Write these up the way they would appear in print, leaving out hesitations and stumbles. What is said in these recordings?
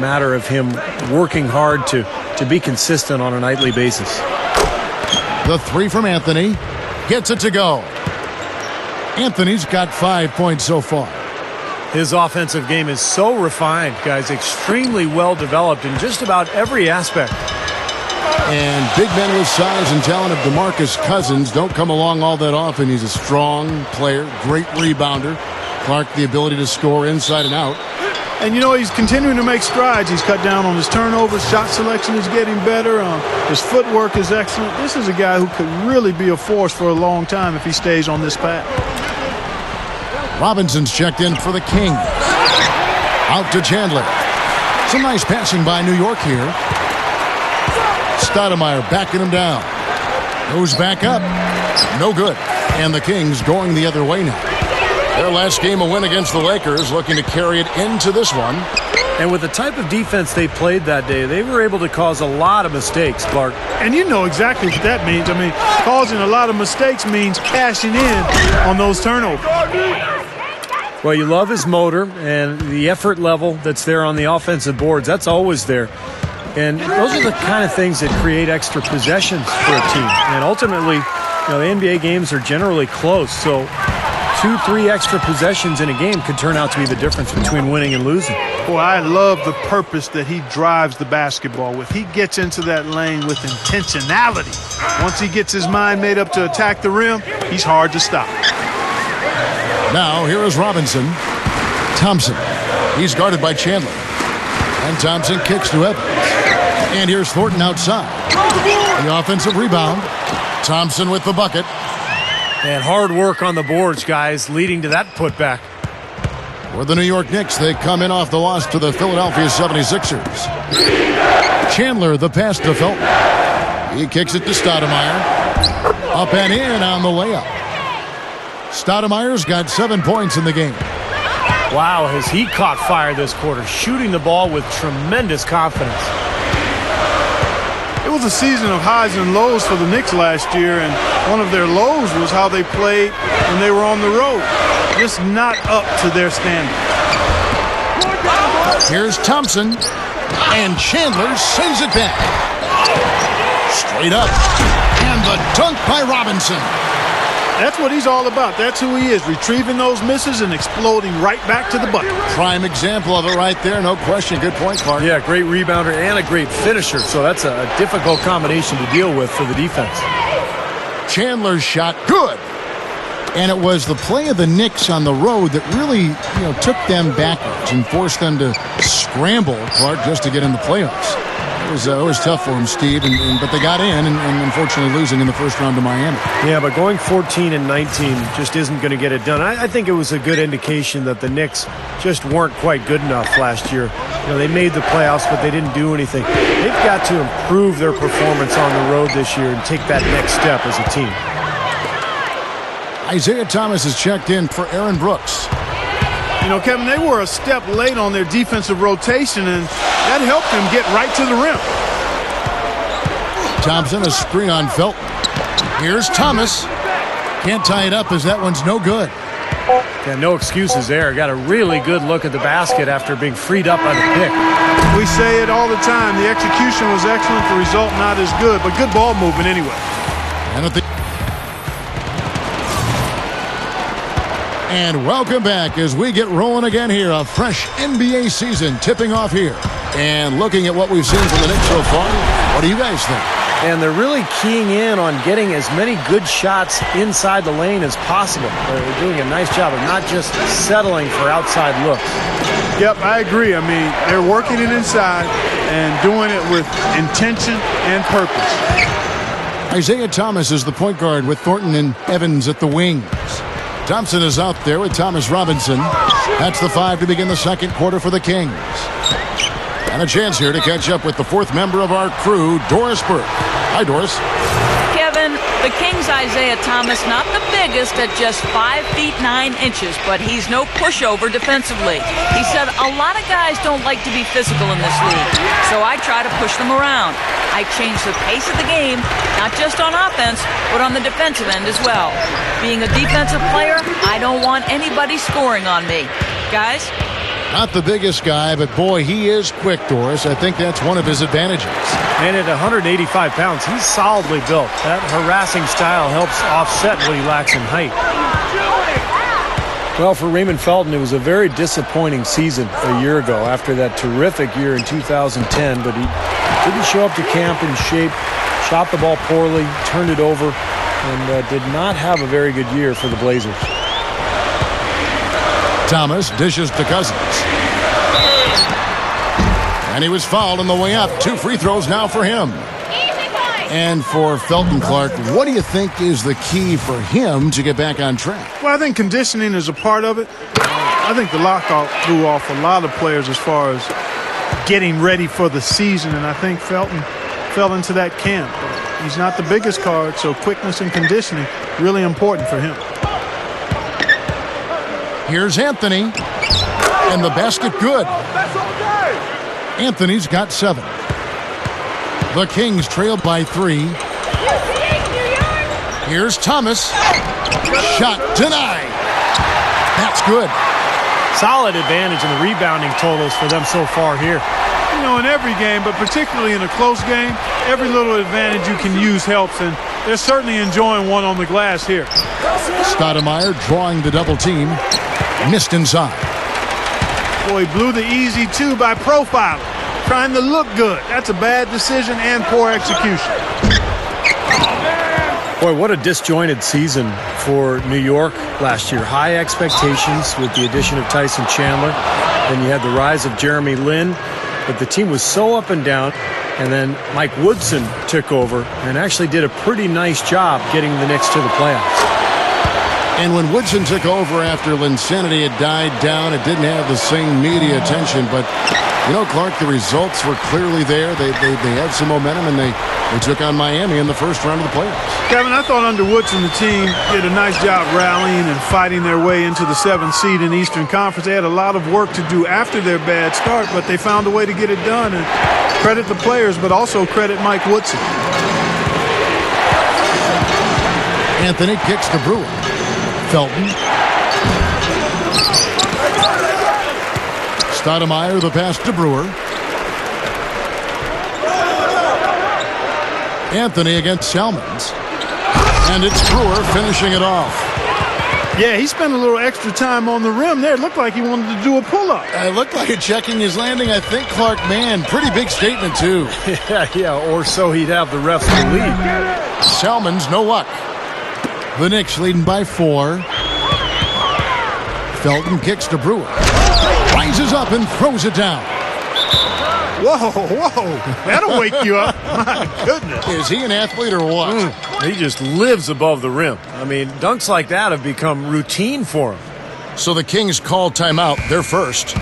Matter of him working hard to be consistent on a nightly basis. The three from Anthony. Gets it to go. Anthony's got 5 points so far. His offensive game is so refined, guys. Extremely well developed in just about every aspect. And big men with size and talent of DeMarcus Cousins don't come along all that often. He's a strong player, great rebounder. Clark, the ability to score inside and out. And, you know, he's continuing to make strides. He's cut down on his turnovers. Shot selection is getting better. His footwork is excellent. This is a guy who could really be a force for a long time if he stays on this path. Robinson's checked in for the Kings. Out to Chandler. Some nice passing by New York here. Stoudemire backing him down. Goes back up. No good. And the Kings going the other way now. Their last game, a win against the Lakers, looking to carry it into this one. And with the type of defense they played that day, they were able to cause a lot of mistakes, Clark. And you know exactly what that means. I mean, causing a lot of mistakes means cashing in on those turnovers. Well, you love his motor and the effort level that's there on the offensive boards. That's always there. And those are the kind of things that create extra possessions for a team. And ultimately, you know, the NBA games are generally close. So 2-3 extra possessions in a game could turn out to be the difference between winning and losing. Boy, I love the purpose that he drives the basketball with. He gets into that lane with intentionality. Once he gets his mind made up to attack the rim, he's hard to stop. Now, here is Robinson. Thompson. He's guarded by Chandler. And Thompson kicks to Evans. And here's Thornton outside. The offensive rebound. Thompson with the bucket. And hard work on the boards, guys, leading to that putback. For the New York Knicks, they come in off the loss to the Philadelphia 76ers. Chandler, the pass to Felton. He kicks it to Stoudemire. Up and in on the layup. Stoudemire's got 7 points in the game. Wow, has he caught fire this quarter, shooting the ball with tremendous confidence. It was a season of highs and lows for the Knicks last year, and one of their lows was how they played when they were on the road. Just not up to their standard. Here's Thompson, and Chandler sends it back. Straight up, and the dunk by Robinson. That's what he's all about. That's who he is, retrieving those misses and exploding right back to the bucket. Prime example of it right there, no question. Good point, Clark. Yeah, great rebounder and a great finisher, so that's a difficult combination to deal with for the defense. Chandler's shot, good. And it was the play of the Knicks on the road that really, took them backwards and forced them to scramble, Clark, just to get in the playoffs. It was tough for them, Steve, but they got in, and unfortunately losing in the first round to Miami. Yeah, but going 14-19 just isn't going to get it done. I think it was a good indication that the Knicks just weren't quite good enough last year. They made the playoffs, but they didn't do anything. They've got to improve their performance on the road this year and take that next step as a team. Isaiah Thomas is checked in for Aaron Brooks. Kevin, they were a step late on their defensive rotation, and that helped them get right to the rim. Thompson, a screen on Felton. Here's Thomas. Can't tie it up as that one's no good. Yeah, no excuses there. Got a really good look at the basket after being freed up by the pick. We say it all the time. The execution was excellent. The result not as good, but good ball movement anyway. And welcome back as we get rolling again here. A fresh NBA season tipping off here. And looking at what we've seen from the Knicks so far, what do you guys think? And they're really keying in on getting as many good shots inside the lane as possible. They're doing a nice job of not just settling for outside looks. Yep, I agree. I mean, they're working it inside and doing it with intention and purpose. Isaiah Thomas is the point guard with Thornton and Evans at the wings. Thompson is out there with Thomas Robinson. That's the 5 to begin the second quarter for the Kings. And a chance here to catch up with the fourth member of our crew, Doris Burke. Hi, Doris. Kevin, the Kings' Isaiah Thomas, not the biggest at just 5 feet 9 inches, but he's no pushover defensively. He said a lot of guys don't like to be physical in this league, so I try to push them around. I change the pace of the game, not just on offense, but on the defensive end as well. Being a defensive player, I don't want anybody scoring on me. Guys? Not the biggest guy, but boy, he is quick, Doris. I think that's one of his advantages. And at 185 pounds, he's solidly built. That harassing style helps offset what he lacks in height. Well, for Raymond Felton, it was a very disappointing season a year ago after that terrific year in 2010, but he didn't show up to camp in shape, shot the ball poorly, turned it over, and did not have a very good year for the Blazers. Thomas dishes to Cousins. And he was fouled on the way up. 2 free throws now for him. And for Felton, Clark, what do you think is the key for him to get back on track? Well, I think conditioning is a part of it. I think the lockout threw off a lot of players as far as getting ready for the season, and I think Felton fell into that camp. He's not the biggest card, so quickness and conditioning really important for him. Here's Anthony, and the basket good. Anthony's got 7. The Kings trailed by 3. Here's Thomas. Shot denied. That's good. Solid advantage in the rebounding totals for them so far here. You know, in every game, but particularly in a close game, every little advantage you can use helps, and they're certainly enjoying one on the glass here. Stoudemire drawing the double team. Missed inside. Boy, he blew the easy 2 by profiling, trying to look good. That's a bad decision and poor execution. Boy, what a disjointed season for New York last year. High expectations with the addition of Tyson Chandler. Then you had the rise of Jeremy Lin. But the team was so up and down. And then Mike Woodson took over and actually did a pretty nice job getting the Knicks to the playoffs. And when Woodson took over after Linsanity had died down, it didn't have the same media attention. But, you know, Clark, the results were clearly there. They had some momentum, and they took on Miami in the first round of the playoffs. Kevin, I thought under Woodson, the team did a nice job rallying and fighting their way into the 7th seed in the Eastern Conference. They had a lot of work to do after their bad start, but they found a way to get it done. And credit the players, but also credit Mike Woodson. Anthony kicks to Brewer. Felton. Stoudemire, the pass to Brewer. Anthony against Salmons. And it's Brewer finishing it off. Yeah, he spent a little extra time on the rim there. It looked like he wanted to do a pull-up. It looked like it checking his landing. I think Clark, man, pretty big statement, too. Yeah, or so he'd have the refs believe. Salmons, no luck. The Knicks leading by 4. Felton kicks to Brewer. Rises up and throws it down. Whoa. That'll wake you up. My goodness. Is he an athlete or what? He just lives above the rim. I mean, dunks like that have become routine for him. So the Kings call timeout. They're first.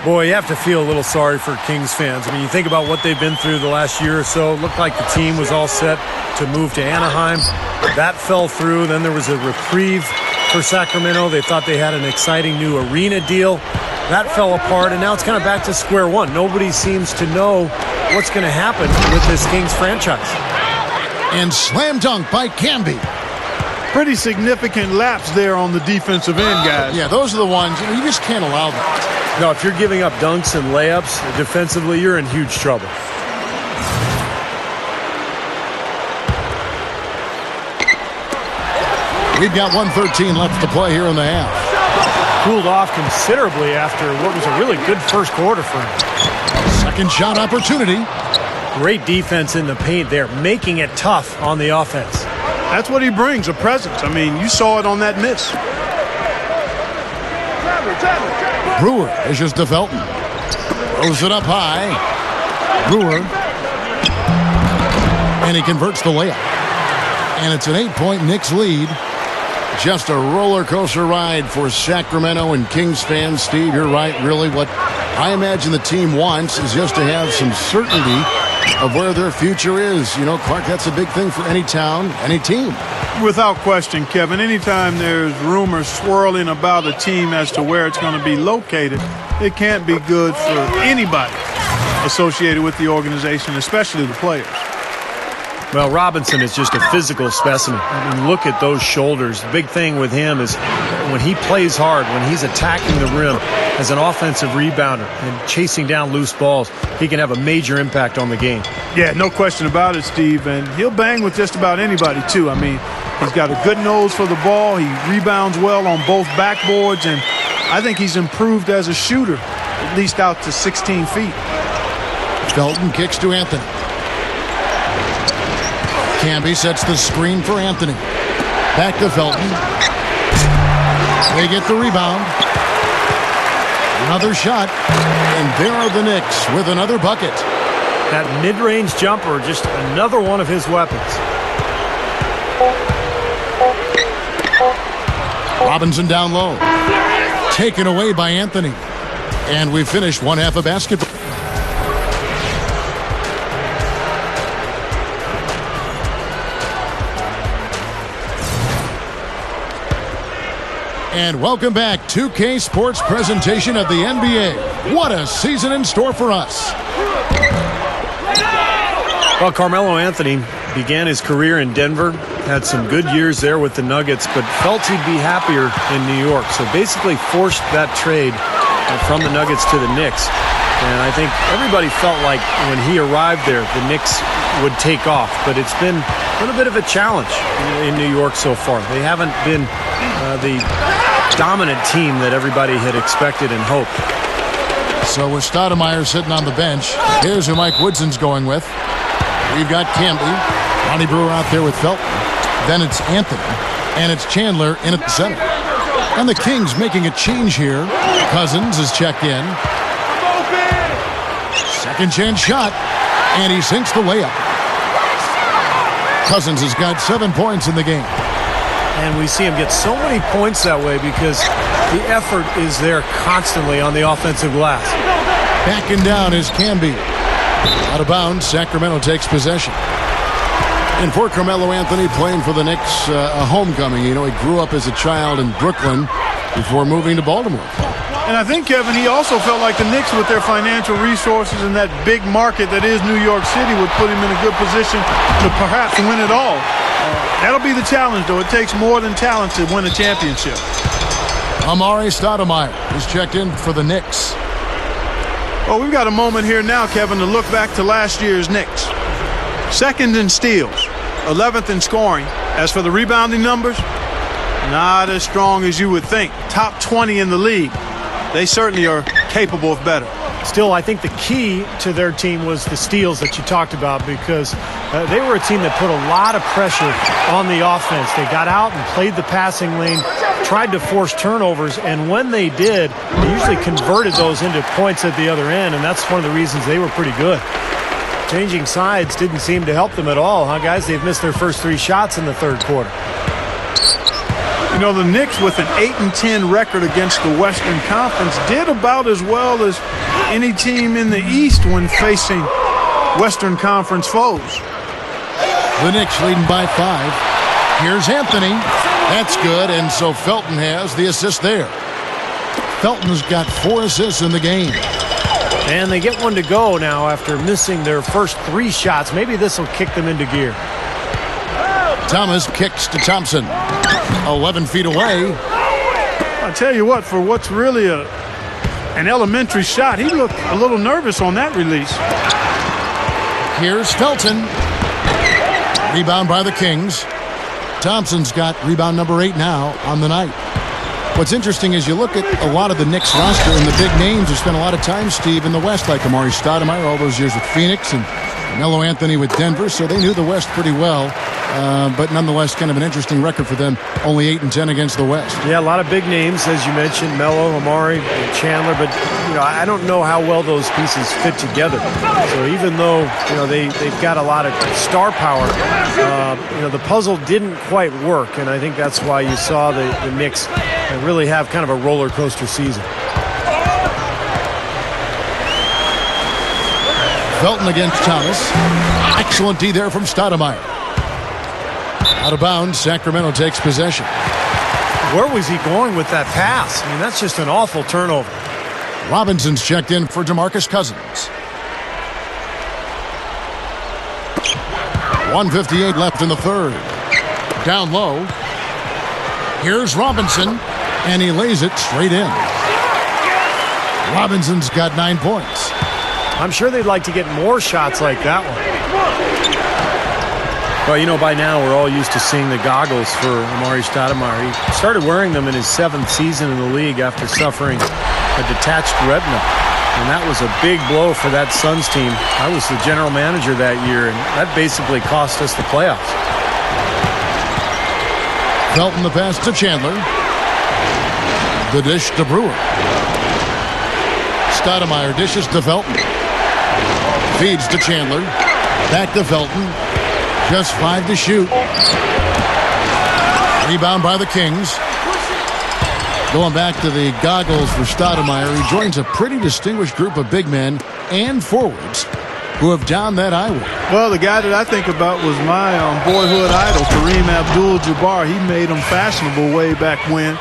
Boy, you have to feel a little sorry for Kings fans. I mean, you think about what they've been through the last year or so. It looked like the team was all set to move to Anaheim. That fell through. Then there was a reprieve for Sacramento. They thought they had an exciting new arena deal. That fell apart, and now it's kind of back to square one. Nobody seems to know what's going to happen with this Kings franchise. And slam dunk by Camby. Pretty significant lapse there on the defensive end, guys. Yeah, those are the ones, you just can't allow that. No, if you're giving up dunks and layups defensively, you're in huge trouble. We've got 1:13 left to play here in the half. Cooled off considerably after what was a really good first quarter for him. Second shot opportunity. Great defense in the paint there, making it tough on the offense. That's what he brings, a presence. I mean, you saw it on that miss. Brewer is just to Felton. Throws it up high. Brewer. And he converts the layup. And it's an 8-point Knicks lead. Just a roller coaster ride for Sacramento and Kings fans. Steve, you're right. Really, what I imagine the team wants is just to have some certainty of where their future is. You know, Clark, that's a big thing for any town, any team. Without question, Kevin, anytime there's rumors swirling about a team as to where it's going to be located, it can't be good for anybody associated with the organization, especially the players. Well, Robinson is just a physical specimen. I mean, look at those shoulders. The big thing with him is when he plays hard, when he's attacking the rim as an offensive rebounder and chasing down loose balls, he can have a major impact on the game. Yeah, no question about it, Steve. And he'll bang with just about anybody, too. I mean, he's got a good nose for the ball. He rebounds well on both backboards. And I think he's improved as a shooter, at least out to 16 feet. Felton kicks to Anthony. Camby sets the screen for Anthony. Back to Felton. They get the rebound. Another shot. And there are the Knicks with another bucket. That mid-range jumper, just another one of his weapons. Robinson down low. Taken away by Anthony. And we finish one half of basketball. And welcome back. 2K Sports presentation of the NBA. What a season in store for us. Well, Carmelo Anthony began his career in Denver, had some good years there with the Nuggets, but felt he'd be happier in New York. So basically forced that trade from the Nuggets to the Knicks. And I think everybody felt like when he arrived there, the Knicks would take off. But it's been a little bit of a challenge in New York so far. They haven't been the dominant team that everybody had expected and hoped. So with Stoudemire sitting on the bench, here's who Mike Woodson's going with. We've got Camby, Ronnie Brewer out there with Felton. Then it's Anthony, and it's Chandler in at the center. And the Kings making a change here. Cousins is checked in. Second chance shot, and he sinks the layup. Cousins has got 7 points in the game. And we see him get so many points that way because the effort is there constantly on the offensive glass. Backing down is Camby. Out of bounds, Sacramento takes possession. And for Carmelo Anthony, playing for the Knicks, a homecoming. You know, he grew up as a child in Brooklyn before moving to Baltimore. And I think, Kevin, he also felt like the Knicks, with their financial resources and that big market that is New York City, would put him in a good position to perhaps win it all. That'll be the challenge, though. It takes more than talent to win a championship. Amari Stoudemire is checked in for the Knicks. Well, we've got a moment here now, Kevin, to look back to last year's Knicks. Second in steals, 11th in scoring. As for the rebounding numbers, not as strong as you would think. Top 20 in the league. They certainly are capable of better. Still, I think the key to their team was the steals that you talked about, because they were a team that put a lot of pressure on the offense. They got out and played the passing lane, tried to force turnovers, and when they did, they usually converted those into points at the other end, and that's one of the reasons they were pretty good. Changing sides didn't seem to help them at all, huh, guys? They've missed their first 3 shots in the third quarter. You know, the Knicks, with an 8-10 record against the Western Conference, did about as well as any team in the East when facing Western Conference foes. The Knicks leading by 5. Here's Anthony. That's good, and so Felton has the assist there. Felton's got 4 assists in the game. And they get one to go now after missing their first 3 shots. Maybe this will kick them into gear. Thomas kicks to Thompson. 11 feet away. I tell you what, for what's really an elementary shot, he looked a little nervous on that release. Here's Felton. Rebound by the Kings. Thompson's got rebound number 8 now on the night. What's interesting is you look at a lot of the Knicks roster, and the big names have spent a lot of time, Steve, in the West, like Amari Stoudemire all those years with Phoenix, and Carmelo Anthony with Denver, so they knew the West pretty well. But nonetheless, kind of an interesting record for them. Only 8-10 against the West. Yeah, a lot of big names, as you mentioned, Melo, Amari, Chandler. But I don't know how well those pieces fit together. So even though they've got a lot of star power, the puzzle didn't quite work, and I think that's why you saw the Knicks really have kind of a roller coaster season. Felton against Thomas. Excellent D there from Stoudemire. Out of bounds, Sacramento takes possession. Where was he going with that pass? I mean, that's just an awful turnover. Robinson's checked in for DeMarcus Cousins. 1:58 left in the third. Down low. Here's Robinson. And he lays it straight in. Robinson's got 9 points. I'm sure they'd like to get more shots like that one. Well, you know, by now we're all used to seeing the goggles for Amari Stoudemire. He started wearing them in his 7th season in the league after suffering a detached retina. And that was a big blow for that Suns team. I was the general manager that year, and that basically cost us the playoffs. Felton the pass to Chandler. The dish to Brewer. Stoudemire dishes to Felton. Feeds to Chandler. Back to Felton. Just 5 to shoot. Rebound by the Kings. Going back to the goggles for Stoudemire, he joins a pretty distinguished group of big men and forwards who have donned that eyewear. Well, the guy that I think about was my boyhood idol, Kareem Abdul-Jabbar. He made them fashionable way back when.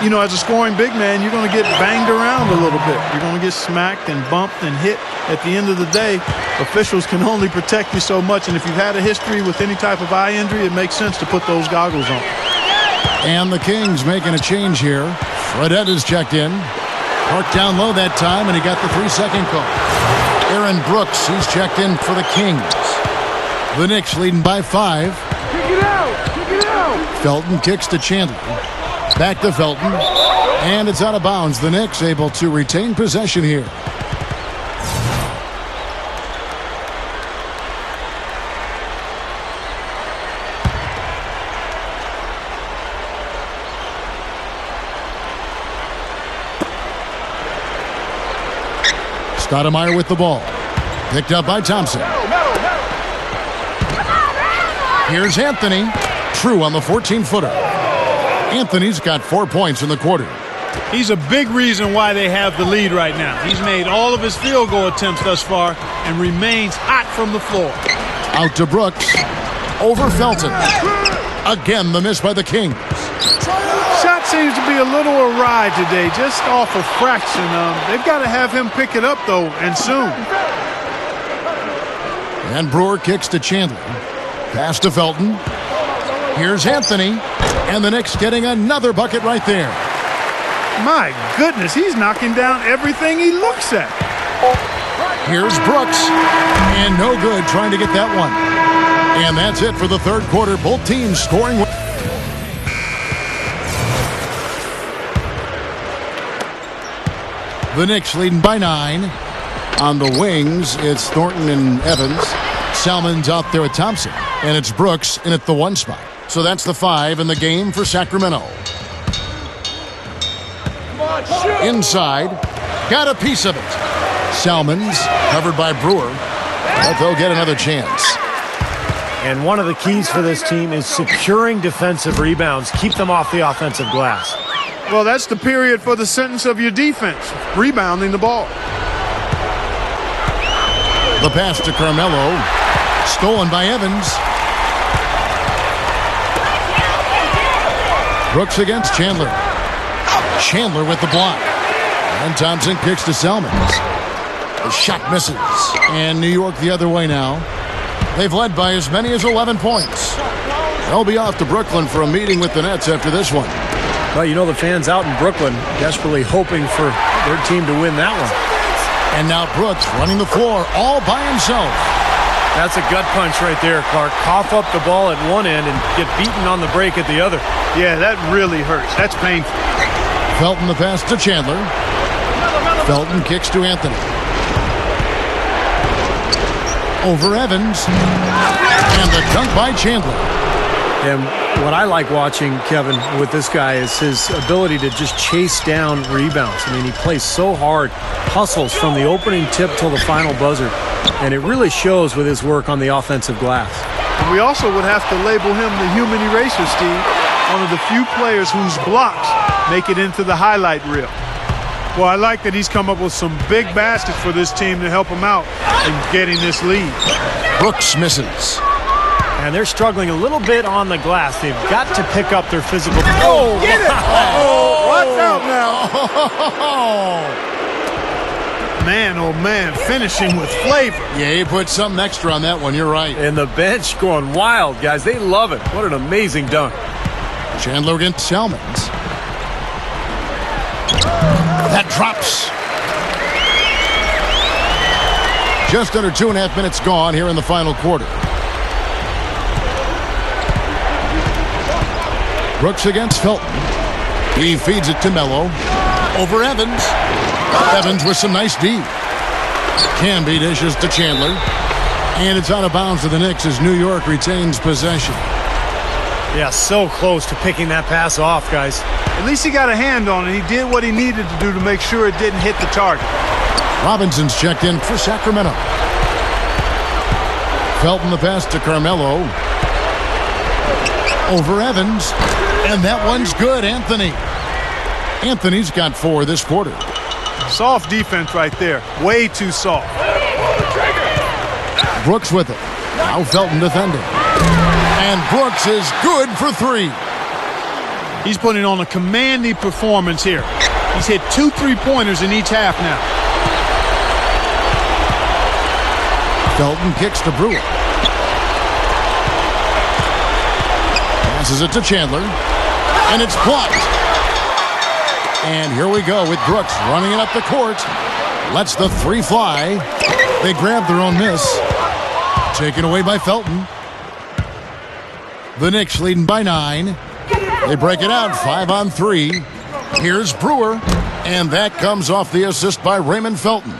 You know, as a scoring big man, you're going to get banged around a little bit. You're going to get smacked and bumped and hit. At the end of the day, officials can only protect you so much. And if you've had a history with any type of eye injury, it makes sense to put those goggles on. And the Kings making a change here. Fredette is checked in. Parked down low that time, and he got the 3-second call. Aaron Brooks, he's checked in for the Kings. The Knicks leading by 5. Kick it out! Kick it out! Felton kicks to Chandler. Back to Felton. And it's out of bounds. The Knicks able to retain possession here. Stoudemire with the ball. Picked up by Thompson. Here's Anthony. True on the 14-footer. Anthony's got 4 points in the quarter. He's a big reason why they have the lead right now. He's made all of his field goal attempts thus far and remains hot from the floor. Out to Brooks. Over Felton. Again, the miss by the Kings. Shot seems to be a little awry today, just off a fraction. They've got to have him pick it up, though, and soon. And Brewer kicks to Chandler. Pass to Felton. Here's Anthony. And the Knicks getting another bucket right there. My goodness, he's knocking down everything he looks at. Here's Brooks. And no good trying to get that one. And that's it for the third quarter. Both teams scoring. The Knicks leading by 9. On the wings, it's Thornton and Evans. Salmon's out there with Thompson. And it's Brooks in at the 1 spot. So that's the 5 in the game for Sacramento. Inside. Got a piece of it. Salmon's covered by Brewer. But they'll get another chance. And one of the keys for this team is securing defensive rebounds. Keep them off the offensive glass. Well, that's the period for the sentence of your defense, rebounding the ball. The pass to Carmelo. Stolen by Evans. Brooks against Chandler. Chandler with the block. And Thompson kicks to Salmons. The shot misses. And New York the other way now. They've led by as many as 11 points. They'll be off to Brooklyn for a meeting with the Nets after this one. Well, you know, the fans out in Brooklyn desperately hoping for their team to win that one. And now Brooks running the floor all by himself. That's a gut punch right there, Clark. Cough up the ball at one end and get beaten on the break at the other. Yeah, that really hurts. That's painful. Felton the pass to Chandler. Felton kicks to Anthony. Over Evans. And the dunk by Chandler. And what I like watching, Kevin, with this guy is his ability to just chase down rebounds. I mean, he plays so hard, hustles from the opening tip till the final buzzer, and it really shows with his work on the offensive glass. And we also would have to label him the human eraser, Steve, one of the few players whose blocks make it into the highlight reel. Well, I like that he's come up with some big baskets for this team to help him out in getting this lead. Brooks misses. And they're struggling a little bit on the glass. They've got to pick up their physical. Oh, get it! Oh, watch out now. Man, oh man, finishing with flavor. Yeah, he put something extra on that one. You're right. And the bench going wild, guys. They love it. What an amazing dunk. Chandler against Salmons. That drops. Just under 2.5 minutes gone here in the final quarter. Brooks against Felton. He feeds it to Mello. Over Evans. Evans with some nice D. Canby dishes to Chandler. And it's out of bounds to the Knicks as New York retains possession. Yeah, so close to picking that pass off, guys. At least he got a hand on it. He did what he needed to do to make sure it didn't hit the target. Robinson's checked in for Sacramento. Felton the pass to Carmelo. Over Evans. And that one's good, Anthony. Anthony's got 4 this quarter. Soft defense right there. Way too soft. Brooks with it. Now Felton defending. And Brooks is good for 3. He's putting on a commanding performance here. He's hit 2 3-pointers in each half now. Felton kicks to Brewer. Passes it to Chandler. And it's blocked. And here we go with Brooks running it up the court. Lets the 3 fly. They grab their own miss. Taken away by Felton. The Knicks leading by 9. They break it out 5 on 3. Here's Brewer. And that comes off the assist by Raymond Felton.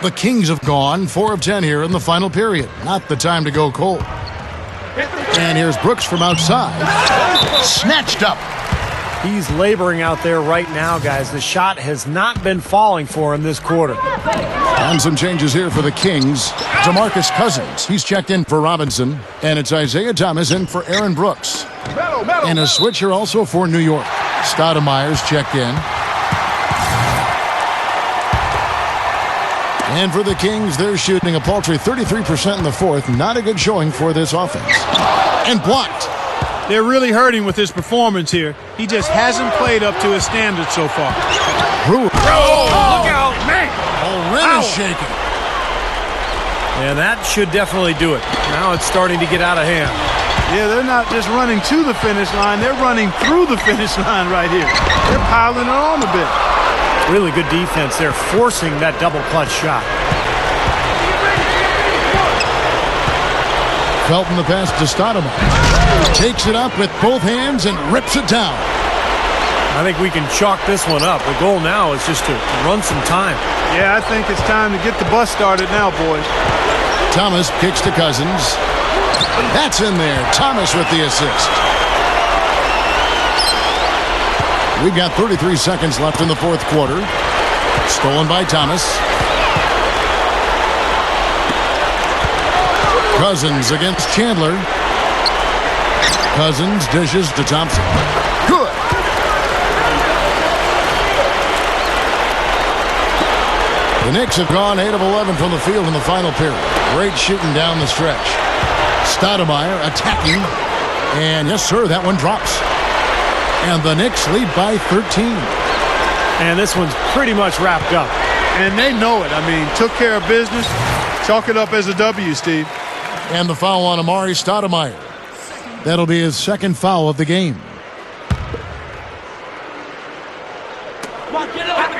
The Kings have gone 4 of 10 here in the final period. Not the time to go cold. And here's Brooks from outside. Snatched up. He's laboring out there right now, guys. The shot has not been falling for him this quarter. And some changes here for the Kings. DeMarcus Cousins, he's checked in for Robinson. And it's Isaiah Thomas in for Aaron Brooks. And a switch here also for New York. Stoudemire's checked in. And for the Kings, they're shooting a paltry 33% in the fourth. Not a good showing for this offense. And blocked. They're really hurting with his performance here. He just hasn't played up to his standards so far. Brewer. Look out, man! Oh, rim is shaking. And that should definitely do it. Now it's starting to get out of hand. Yeah, they're not just running to the finish line. They're running through the finish line right here. They're piling it on a bit. Really good defense. They're forcing that double clutch shot. Felton the pass to Stoudemire. Takes it up with both hands and rips it down. I think we can chalk this one up. The goal now is just to run some time. Yeah, I think it's time to get the bus started now, boys. Thomas kicks to Cousins. That's in there. Thomas with the assist. We've got 33 seconds left in the fourth quarter. Stolen by Thomas. Cousins against Chandler. Cousins dishes to Thompson. Good. The Knicks have gone 8 of 11 from the field in the final period. Great shooting down the stretch. Stoudemire attacking. And yes, sir, that one drops. And the Knicks lead by 13. And this one's pretty much wrapped up. And they know it. I mean, took care of business. Chalk it up as a W, Steve. And the foul on Amari Stoudemire. That'll be his second foul of the game.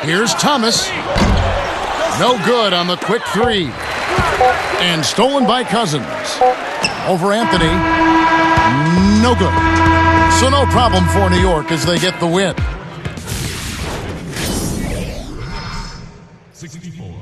Here's Thomas. No good on the quick 3. And stolen by Cousins. Over Anthony. No good. So no problem for New York as they get the win. 64.